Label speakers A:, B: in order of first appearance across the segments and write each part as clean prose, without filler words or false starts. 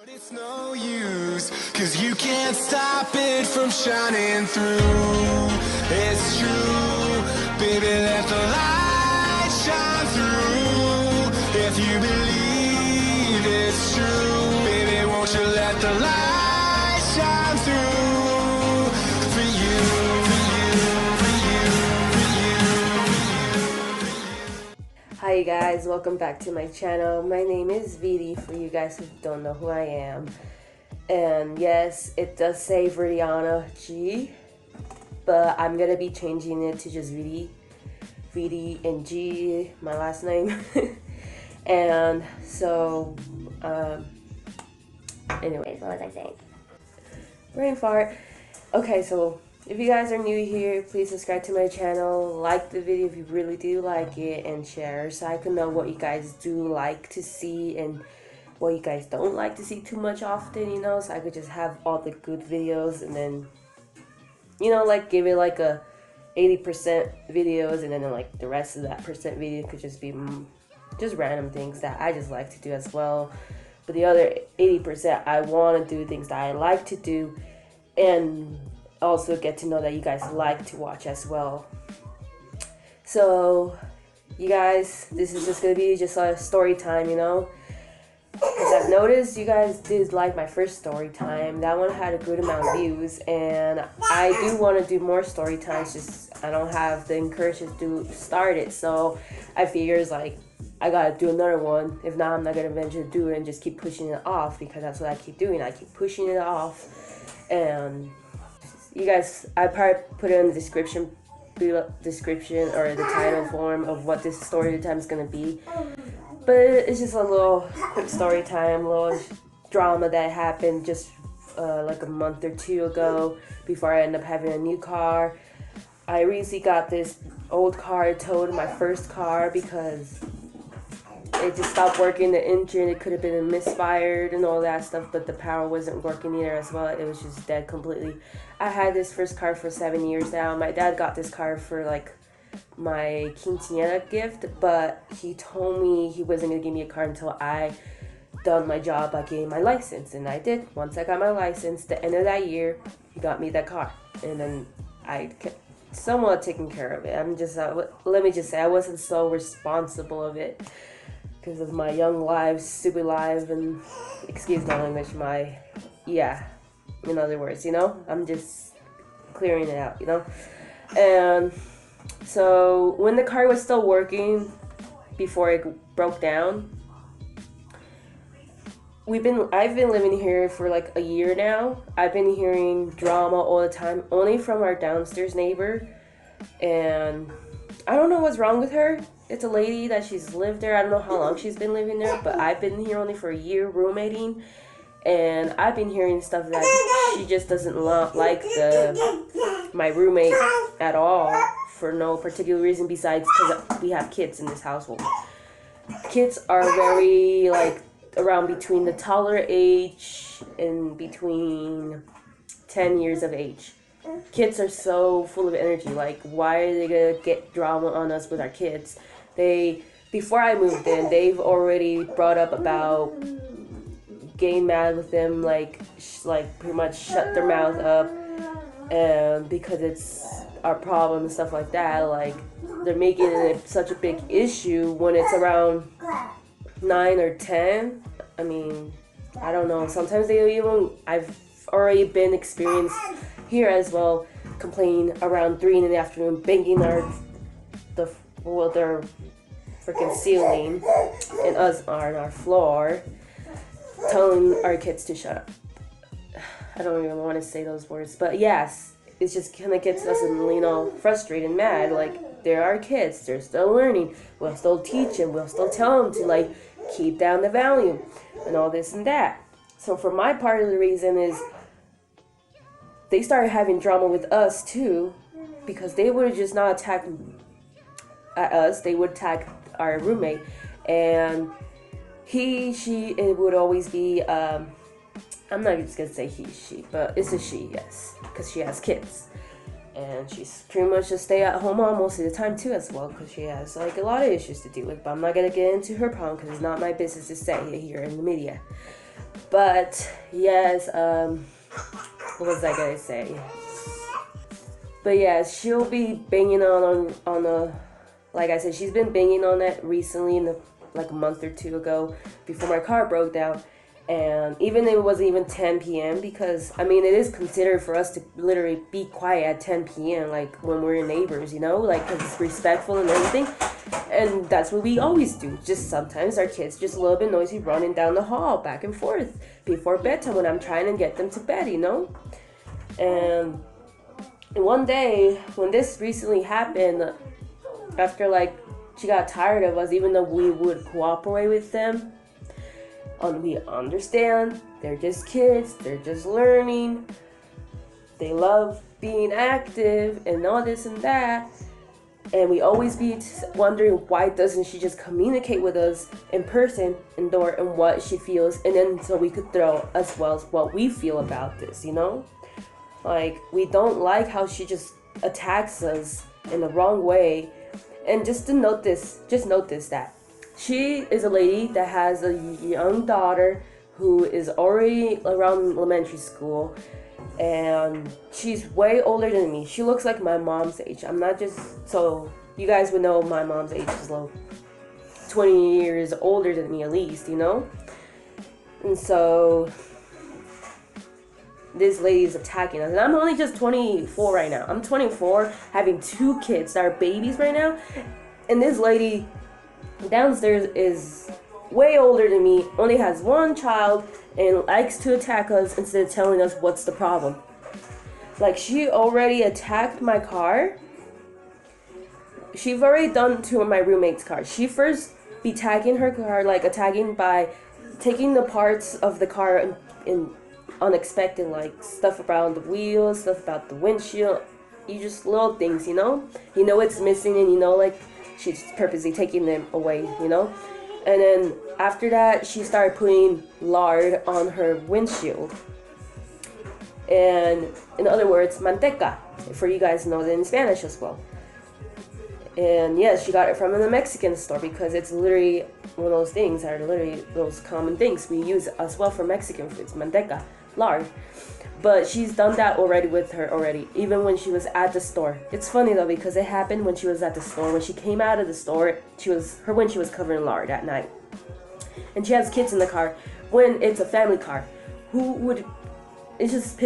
A: It's no use, 'cause you can't stop it from shining through. It's true, baby, let the light shine through. If you believe it's true, baby, won't you let the light shine through for you, for you, for you, for you, for you.
B: Hi you guys, welcome back to my channel. My name is Vidy, for you guys who don't know who I am. And yes, it does say Vridiana G, but I'm gonna be changing it to just Vidy. Vidy and G, my last name. And so, anyways, what was I saying? Brain fart. Okay, so if you guys are new here, please subscribe to my channel, like the video if you really do like it, and share so I can know what you guys do like to see and what you guys don't like to see too much often, you know, so I could just have all the good videos and then, you know, like give it like a 80% videos, and then like the rest of that percent video could just be just random things that I just like to do as well. But the other 80%, I want to do things that I like to do and also get to know that you guys like to watch as well. So you guys, this is just gonna be just a story time, you know, because I've noticed you guys did like my first story time. That one had a good amount of views, and I do want to do more story times, just I don't have the encouragement to start it. So I figures like I gotta do another one. If not, I'm not gonna eventually do it and just keep pushing it off, because that's what I keep doing. I keep pushing it off. And you guys, I probably put it in the description or the title form of what this story time is gonna be. But it's just a little quick story time, little drama that happened just like a month or two ago before I end up having a new car. I recently got this old car towed, my first car, because it just stopped working. The engine, it could have been misfired and all that stuff, but the power wasn't working either as well. It was just dead completely. I had this first car for 7 years now. My dad got this car for like my quinceañera gift, but he told me he wasn't going to give me a car until I done my job by getting my license, and I did. Once I got my license, the end of that year, he got me that car, and then I kept somewhat taking care of it. Let me just say, I wasn't so responsible of it because of my young life, stupid life, and excuse my language, in other words, you know, I'm just clearing it out, you know. And so when the car was still working before it broke down, I've been living here for like a year now. I've been hearing drama all the time, only from our downstairs neighbor, and I don't know what's wrong with her. It's a lady that she's lived there. I don't know how long she's been living there, but I've been here only for a year roommating, and I've been hearing stuff that she just doesn't like my roommate at all, for no particular reason besides because we have kids in this household. Kids are very like around between the toddler age and between 10 years of age. Kids are so full of energy. Like, why are they gonna get drama on us with our kids? Before I moved in, they've already brought up about getting mad with them, like pretty much shut their mouth up, and because it's our problem and stuff like that, like they're making it such a big issue when it's around 9 or 10. I mean, I don't know. Sometimes I've already been experienced here as well, complaining around 3 in the afternoon, banging their freaking ceiling and us on our floor, telling our kids to shut up. I don't even want to say those words, but yes, it just kind of gets us, you know, frustrated and mad. Like, they're our kids, they're still learning, we'll still teach them, we'll still tell them to like keep down the volume and all this and that. So for my part of the reason is they started having drama with us too, because they would just not attack at us, they would attack our roommate, and it would always be, I'm not just gonna say he, she, but it's a she, yes, because she has kids. And she's pretty much a stay-at-home mom most of the time too as well, because she has like a lot of issues to deal with, but I'm not going to get into her problem because it's not my business to say it here in the media. But yes, what was I gonna say? But yeah, she'll be banging on a, like I said, she's been banging on it recently like a month or two ago before my car broke down. And even it wasn't even 10 p.m. because, I mean, it is considered for us to literally be quiet at 10 p.m. like when we're neighbors, you know, like 'cause it's respectful and everything. And that's what we always do. Just sometimes our kids just a little bit noisy running down the hall back and forth before bedtime when I'm trying to get them to bed, you know. And one day when this recently happened, after like she got tired of us, even though we would cooperate with them, we understand they're just kids, they're just learning, they love being active and all this and that, and we always be wondering why doesn't she just communicate with us in person and what she feels, and then so we could throw as well as what we feel about this, you know. Like, we don't like how she just attacks us in the wrong way. And just note this that she is a lady that has a young daughter who is already around elementary school, and she's way older than me. She looks like my mom's age. I'm not just, so you guys would know my mom's age is low, 20 years older than me at least, you know? And so this lady is attacking us. And I'm only just 24 right now. I'm 24, having 2 kids that are babies right now. And this lady downstairs is way older than me, only has 1 child, and likes to attack us instead of telling us what's the problem. Like, she already attacked my car. She's already done to my roommate's car. She first be tagging her car, like attacking by taking the parts of the car in unexpected, like stuff around the wheels, stuff about the windshield, you just little things, you know it's missing, and like she's purposely taking them away, you know. And then after that, she started putting lard on her windshield, and in other words, manteca, for you guys know that in Spanish as well. And yes, she got it from the Mexican store because it's literally one of those things that are literally those common things we use as well for Mexican foods, manteca, lard. But she's done that already with her already, even when she was at the store. It's funny though, because it happened when she was at the store. When she came out of the store, her windshield was covered in lard at night. And she has kids in the car. When it's a family car, it just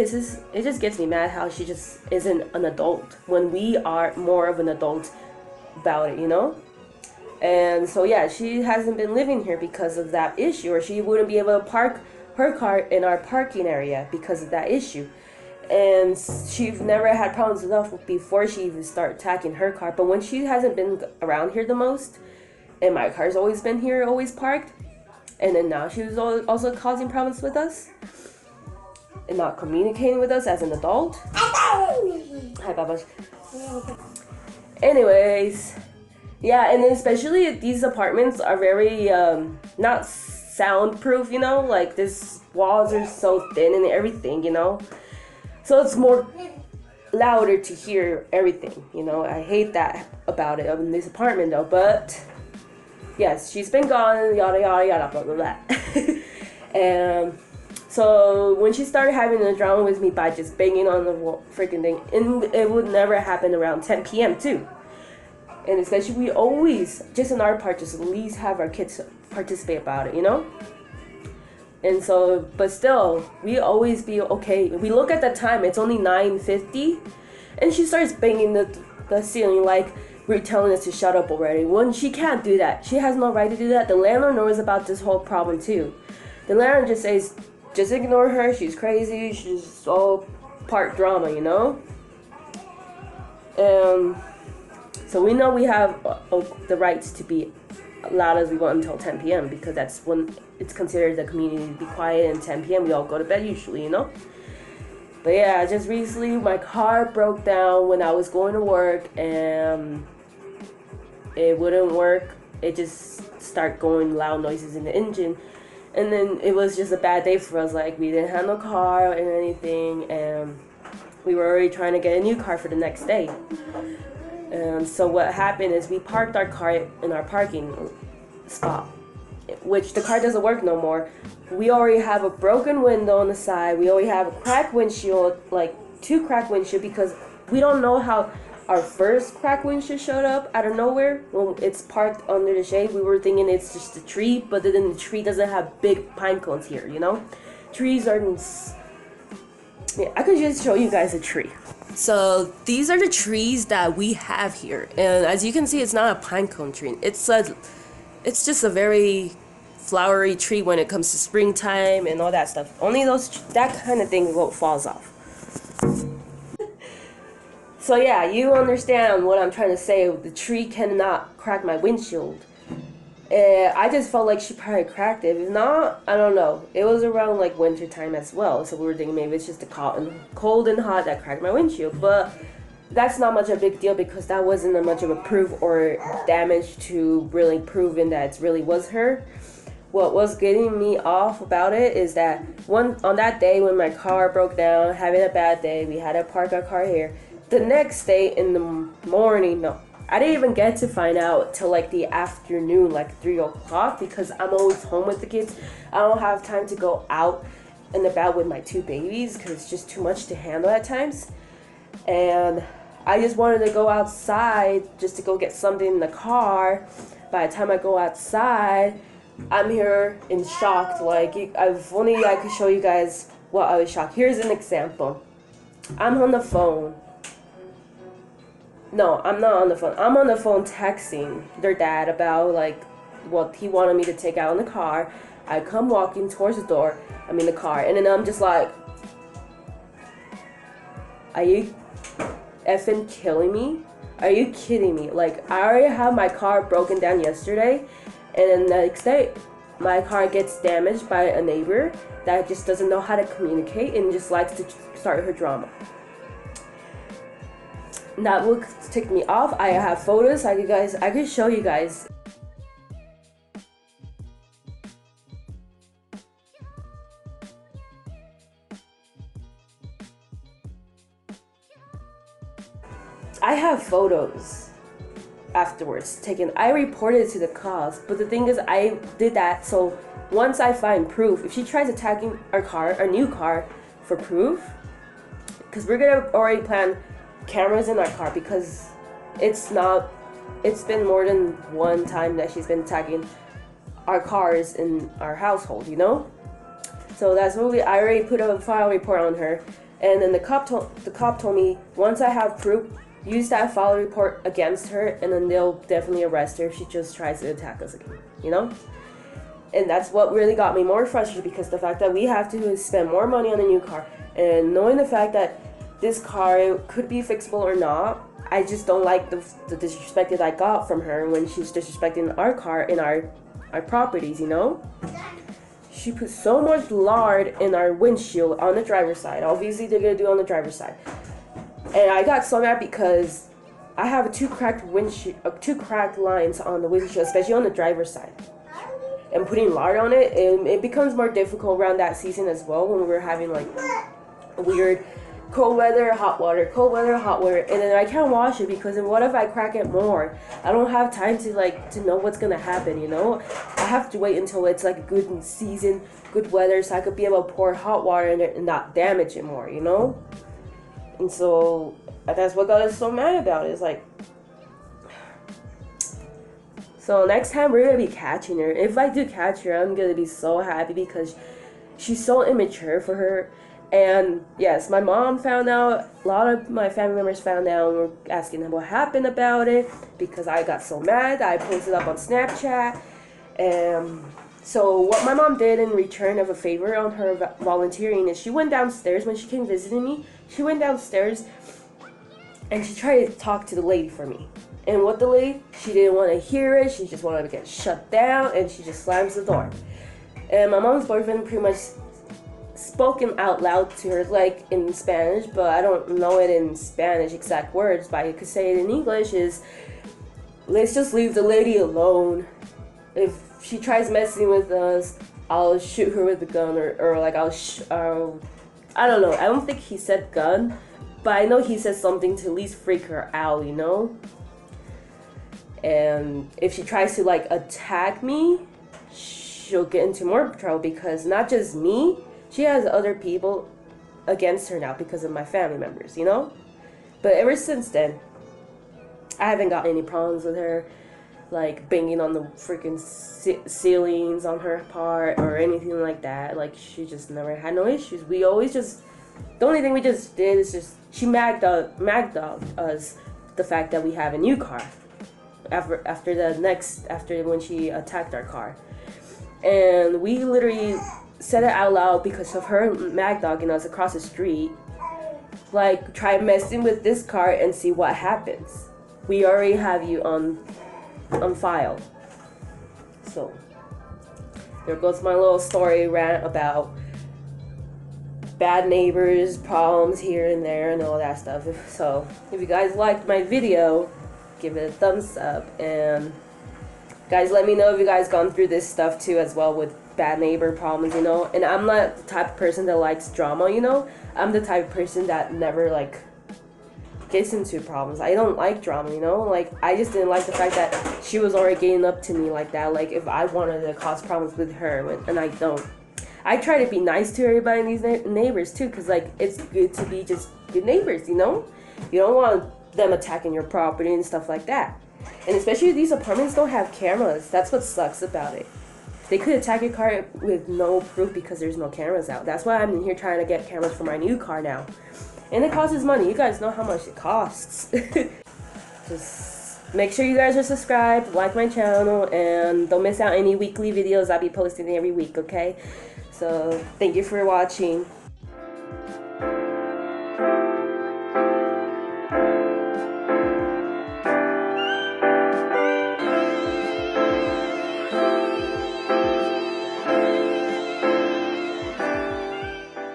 B: gets me mad how she just isn't an adult when we are more of an adult about it, you know? And so yeah, she hasn't been living here because of that issue, or she wouldn't be able to park her car in our parking area because of that issue. And she's never had problems with us before she even started attacking her car. But when she hasn't been around here the most, and my car's always been here, always parked, and then now she was also causing problems with us and not communicating with us as an adult. Hi, Baba. Anyways, yeah, and then especially these apartments are very not soundproof, you know, like these walls are so thin and everything, you know, so it's more louder to hear everything, you know. I hate that about it in this apartment though. But yes, she's been gone, yada yada yada, blah blah blah. And so when she started having a drama with me by just banging on the freaking thing, and it would never happen around 10 p.m. too. And especially we always, just in our part, just at least have our kids participate about it, you know? And so, but still, we always be okay. We look at the time, it's only 9:50, and she starts banging the ceiling like we're telling us to shut up already. When she can't do that. She has no right to do that. The landlord knows about this whole problem too. The landlord just says, just ignore her, she's crazy, she's all part drama, you know? So we know we have the rights to be loud as we want until 10 p.m. because that's when it's considered the community to be quiet, and 10 p.m. we all go to bed usually, you know? But yeah, just recently my car broke down when I was going to work, and it wouldn't work. It just started going loud noises in the engine. And then it was just a bad day for us. Like, we didn't have no car or anything, and we were already trying to get a new car for the next day. And so what happened is we parked our car in our parking spot which the car doesn't work no more. We already have a broken window on the side. We already have a cracked windshield, like 2 cracked windshield, because we don't know how our first cracked windshield showed up out of nowhere. When it's parked under the shade, we were thinking it's just a tree, but then the tree doesn't have big pine cones here, you know? Trees are... Yeah, I could just show you guys a tree. So these are the trees that we have here. And as you can see, it's not a pine cone tree. It's just a very flowery tree when it comes to springtime and all that stuff. Only that kind of thing falls off. So yeah, you understand what I'm trying to say. The tree cannot crack my windshield. I just felt like she probably cracked it. If not, I don't know. It was around like winter time as well, so we were thinking maybe it's just the cold and hot that cracked my windshield. But that's not much of a big deal because that wasn't much of a proof or damage to really proving that it really was her. What was getting me off about it is that on that day when my car broke down, having a bad day, we had to park our car here. The next day in the morning, no, I didn't even get to find out till like the afternoon, like 3 o'clock, because I'm always home with the kids. I don't have time to go out and about with my 2 babies because it's just too much to handle at times. And I just wanted to go outside just to go get something in the car. By the time I go outside, I'm here in shock. Like, if only I could show you guys what I was shocked. Here's an example. I'm on the phone. No, I'm not on the phone. I'm on the phone texting their dad about like what he wanted me to take out in the car. I come walking towards the door. I'm in the car, and then I'm just like, "Are you effing killing me? Are you kidding me? Like, I already had my car broken down yesterday, and then the next day, my car gets damaged by a neighbor that just doesn't know how to communicate and just likes to start her drama." That will tick me off. I have photos. I could show you guys. I have photos afterwards taken. I reported it to the cops, but the thing is, I did that so once I find proof, if she tries attacking our new car, for proof, because we're gonna already plan cameras in our car because it's been more than one time that she's been attacking our cars in our household, you know? So that's what I already put a file report on her, and then the cop told me once I have proof, use that file report against her, and then they'll definitely arrest her if she just tries to attack us again, you know? And that's what really got me more frustrated, because the fact that we have to spend more money on a new car, and knowing the fact that this car could be fixable or not, I just don't like the disrespect that I got from her when she's disrespecting our car and our properties, you know? She put so much lard in our windshield on the driver's side. Obviously, they're gonna do it on the driver's side. And I got so mad because I have 2 cracked lines on the windshield, especially on the driver's side. And putting lard on it, it becomes more difficult around that season as well, when we're having like weird cold weather, hot water, and then I can't wash it because then what if I crack it more? I don't have time to know what's gonna happen, you know? I have to wait until it's like a good season, good weather, so I could be able to pour hot water in it and not damage it more, you know? And so that's what got us so mad about it. It's like, so next time we're gonna be catching her. If I do catch her, I'm gonna be so happy because she's so immature for her. And yes, my mom found out, a lot of my family members found out, and were asking them what happened about it because I got so mad. I posted up on Snapchat. So what my mom did in return of a favor on her volunteering is she went downstairs when she came visiting me. She went downstairs and she tried to talk to the lady for me. And what the lady, she didn't want to hear it. She just wanted to get shut down, and she just slams the door. And my mom's boyfriend pretty much spoken out loud to her, like in Spanish, but I don't know it in Spanish exact words, but I could say it in English, is let's just leave the lady alone. If she tries messing with us, I'll shoot her with a gun, or like I don't know. I don't think he said gun, but I know he said something to at least freak her out, you know? And if she tries to like attack me, she'll get into more trouble because not just me, she has other people against her now because of my family members, you know? But ever since then, I haven't got any problems with her, like banging on the freaking ceilings on her part or anything like that. Like, she just never had no issues. We always just, the only thing we just did is just, she magged us the fact that we have a new car after when she attacked our car. And we literally said it out loud because of her mag dogging us across the street. Like, try messing with this car and see what happens. We already have you on file. So there goes my little story rant about bad neighbors, problems here and there, and all that stuff. So if you guys liked my video, give it a thumbs up, and guys, let me know if you guys gone through this stuff too as well with bad neighbor problems, you know. And I'm not the type of person that likes drama, you know. I'm the type of person that never like gets into problems. I don't like drama, you know. Like, I just didn't like the fact that she was already getting up to me like that. Like, if I wanted to cause problems with her, and I don't. I try to be nice to everybody in these neighbors too, because like, it's good to be just good neighbors, you know. You don't want them attacking your property and stuff like that. And especially these apartments don't have cameras. That's what sucks about it. They could attack your car with no proof because there's no cameras out. That's why I'm in here trying to get cameras for my new car now. And it costs money. You guys know how much it costs. Just make sure you guys are subscribed, like my channel, and don't miss out any weekly videos I'll be posting every week, okay? So, thank you for watching.